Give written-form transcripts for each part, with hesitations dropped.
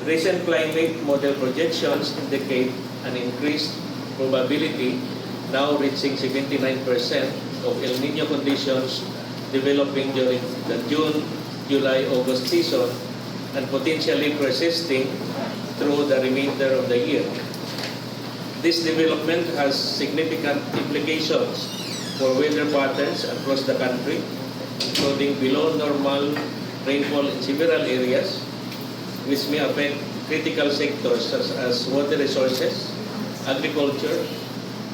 Recent climate model projections indicate an increased probability, now reaching 79%, of El Nino conditions developing during the June, July, August season and potentially persisting through the remainder of the year. This development has significant implications for weather patterns across the country, including below normal rainfall in several areas, which may affect critical sectors such as water resources, agriculture,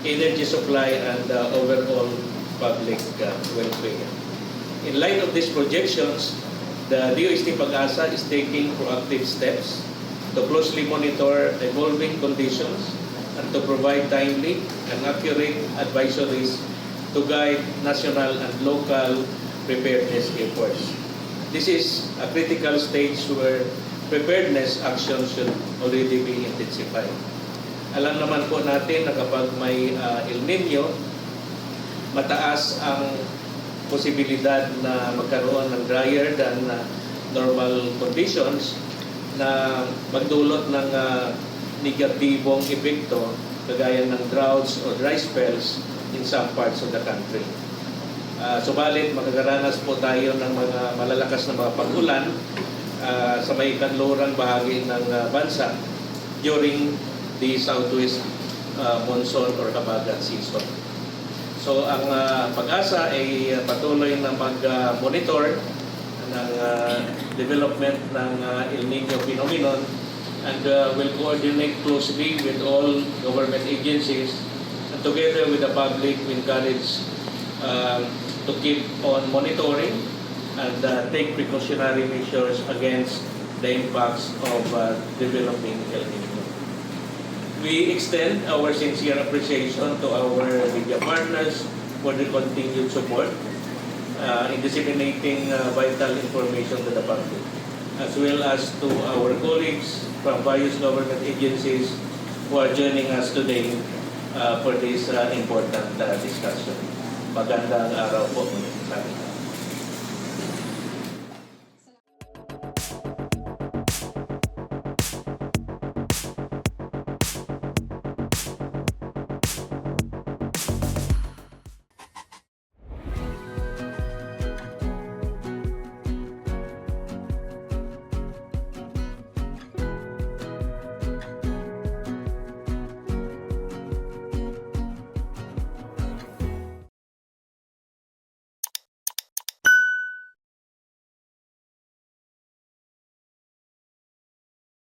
energy supply, and overall public welfare. In light of these projections, the DOST Pag-asa is taking proactive steps to closely monitor evolving conditions and to provide timely and accurate advisories to guide national and local preparedness efforts. This is a critical stage where preparedness actions should already be intensified. Alam naman po natin na kapag may El Nino, mataas ang posibilidad na magkaroon ng drier than normal conditions na magdulot ng negatibong epekto kagaya ng droughts or dry spells in some parts of the country. Subalit, makakaranas po tayo ng mga malalakas na mga pag-ulan sa may kanlurang bahagi ng bansa during the southwest monsoon or habagat season. So, ang Pag-asa ay patuloy na mag-monitor ng development ng El Nino phenomenon and will coordinate closely with all government agencies and together with the public we encourage to keep on monitoring and take precautionary measures against the impacts of developing El Nino. We extend our sincere appreciation to our media partners for their continued support in disseminating vital information to the public, as well as to our colleagues from various government agencies who are joining us today for this important discussion. Magandang araw po sa amin.